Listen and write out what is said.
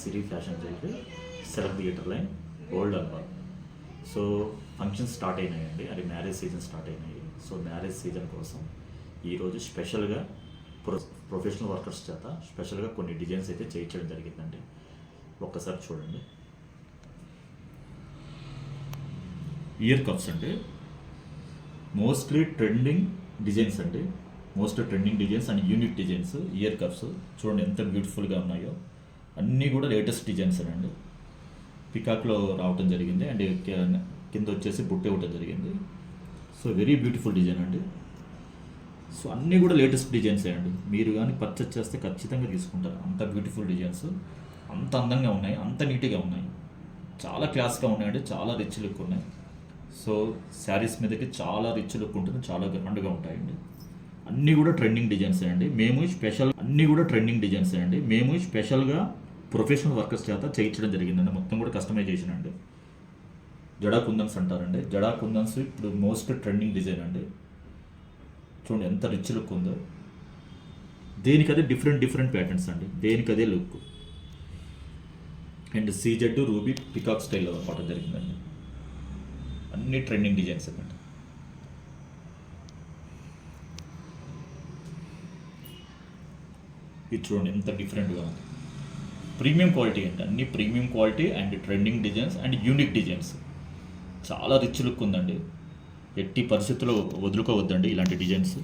City fashion jewellery, select theatre line, old Alwal. So functions start అయినాయండి, అది marriage season start అయినాయి. So marriage season కోసం ఈరోజు స్పెషల్గా ప్రొఫెషనల్ వర్కర్స్ చేత స్పెషల్గా కొన్ని డిజైన్స్ అయితే చేయించడం జరిగిందండి. ఒక్కసారి చూడండి. ఇయర్ కప్స్ అండి, మోస్ట్లీ ట్రెండింగ్ డిజైన్స్ అండి, most trending designs and unique designs. Ear cups చూడండి ఎంత బ్యూటిఫుల్గా ఉన్నాయో, అన్నీ కూడా లేటెస్ట్ డిజైన్స్ అండి. పికాక్లో రావటం జరిగింది అండ్ కింద వచ్చేసి బుట్ట ఇవ్వటం జరిగింది. సో వెరీ బ్యూటిఫుల్ డిజైన్ అండి. సో అన్నీ కూడా లేటెస్ట్ డిజైన్సే అండి. మీరు కానీ పర్చేస్ చేస్తే ఖచ్చితంగా తీసుకుంటారు. అంత బ్యూటిఫుల్ డిజైన్స్, అంత అందంగా ఉన్నాయి, అంత నీట్గా ఉన్నాయి, చాలా క్లాస్గా ఉన్నాయండి, చాలా రిచ్ లుక్ ఉన్నాయి. సో శారీస్ మీదకి చాలా రిచ్ లుక్ ఉంటుంది, చాలా గ్రాండ్గా ఉంటాయండి. అన్నీ కూడా ట్రెండింగ్ డిజైన్స్ అండి. మేము స్పెషల్గా ప్రొఫెషనల్ వర్కర్స్ చేత చేయించడం జరిగిందండి. మొత్తం కూడా కస్టమైజేషన్ అండి. జడా కుందన్స్ అంటారండి. జడా కుందన్స్ ఇప్పుడు మోస్ట్ ట్రెండింగ్ డిజైన్ అండి. చూడండి ఎంత రిచ్ లుక్ ఉందో. దేనికదే డిఫరెంట్ ప్యాటర్న్స్ అండి, దేనికదే look. And CZ ruby peacock స్టైల్లో పాటం జరిగిందండి. అన్ని ట్రెండింగ్ డిజైన్స్ అండి. ఇది చూడండి ఎంత డిఫరెంట్గా ఉంది. ప్రీమియం క్వాలిటీ అండి, అన్ని premium quality and trending designs and unique designs. చాలా రిచ్ లుక్ ఉందండి. ఎట్టి పరిస్థితుల్లో వదులుకోవద్దండి ఇలాంటి డిజైన్స్.